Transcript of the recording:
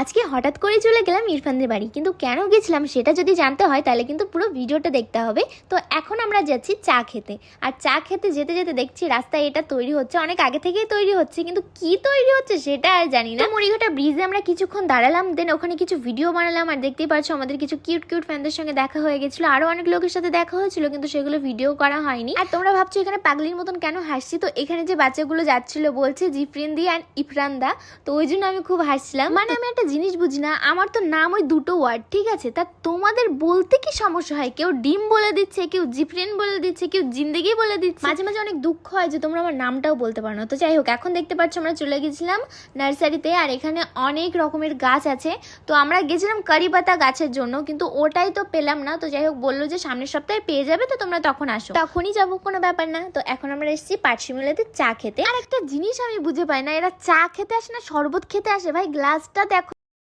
আজকে হঠাৎ করে চলে গেলাম ইরফানদের বাড়ি, কিন্তু কেন গেছিলাম সেটা যদি জানতে হয় তাহলে কিন্তু পুরো ভিডিওটা দেখতে হবে। তো এখন আমরা যাচ্ছি চা খেতে, আর চা খেতে যেতে যেতে দেখছি রাস্তায় এটা তৈরি হচ্ছে, অনেক আগে থেকেই তৈরি হচ্ছে, কিন্তু কি তৈরি হচ্ছে সেটা আর জানি না। মুড়িঘাটা ব্রিজে আমরা কিছুক্ষণ দাঁড়ালাম, দেন ওখানে কিছু ভিডিও বানালাম, আর দেখতেই পাচ্ছ আমাদের কিছু কিউট কিউট ফ্যানদের সঙ্গে দেখা হয়ে গেছিলো, আরও অনেক লোকের সাথে দেখা হয়েছিল, কিন্তু সেগুলো ভিডিও করা হয়নি। আর তোমরা ভাবছো এখানে পাগলির মতন কেন হাসছি, তো এখানে যে বাচ্চাগুলো যাচ্ছিল বলছে জিফরিন্দি অ্যান্ড ইফরান্দা, তো ওই জন্য আমি খুব হাসছিলাম। মানে আমি একটা জিনিস বুঝি না, আমার তো নাম ওই দুটো ওয়ার্ড, ঠিক আছে, তা তোমাদের বলতে কি সমস্যা হয়? কেউ ডিম বলে দিচ্ছে, কেউ জিফরিন বলে দিচ্ছে, কেউ জিন্দেগি বলে দিচ্ছে। মাঝে মাঝে অনেক দুঃখ হয় যে তোমরা আমার নামটাও বলতে পারো না। তো যাই হোক, এখন দেখতে পাচ্ছ আমরা চলে গেছিলাম নার্সারিতে, আর এখানে অনেক রকমের গাছ আছে। তো আমরা গেছিলাম কারি পাতা গাছের জন্য, কিন্তু ওটাই তো পেলাম না। তো যাই হোক, বললো যে সামনের সপ্তাহে পেয়ে যাবে, তো তোমরা তখন আসো, তখনই যাবো, কোনো ব্যাপার না। তো এখন আমরা এসেছি পাটশিমুলাতে চা খেতে। আর একটা জিনিস আমি বুঝে পাই না, এরা চা খেতে আসে না শরবত খেতে আসে? ভাই গ্লাসটা দেখো।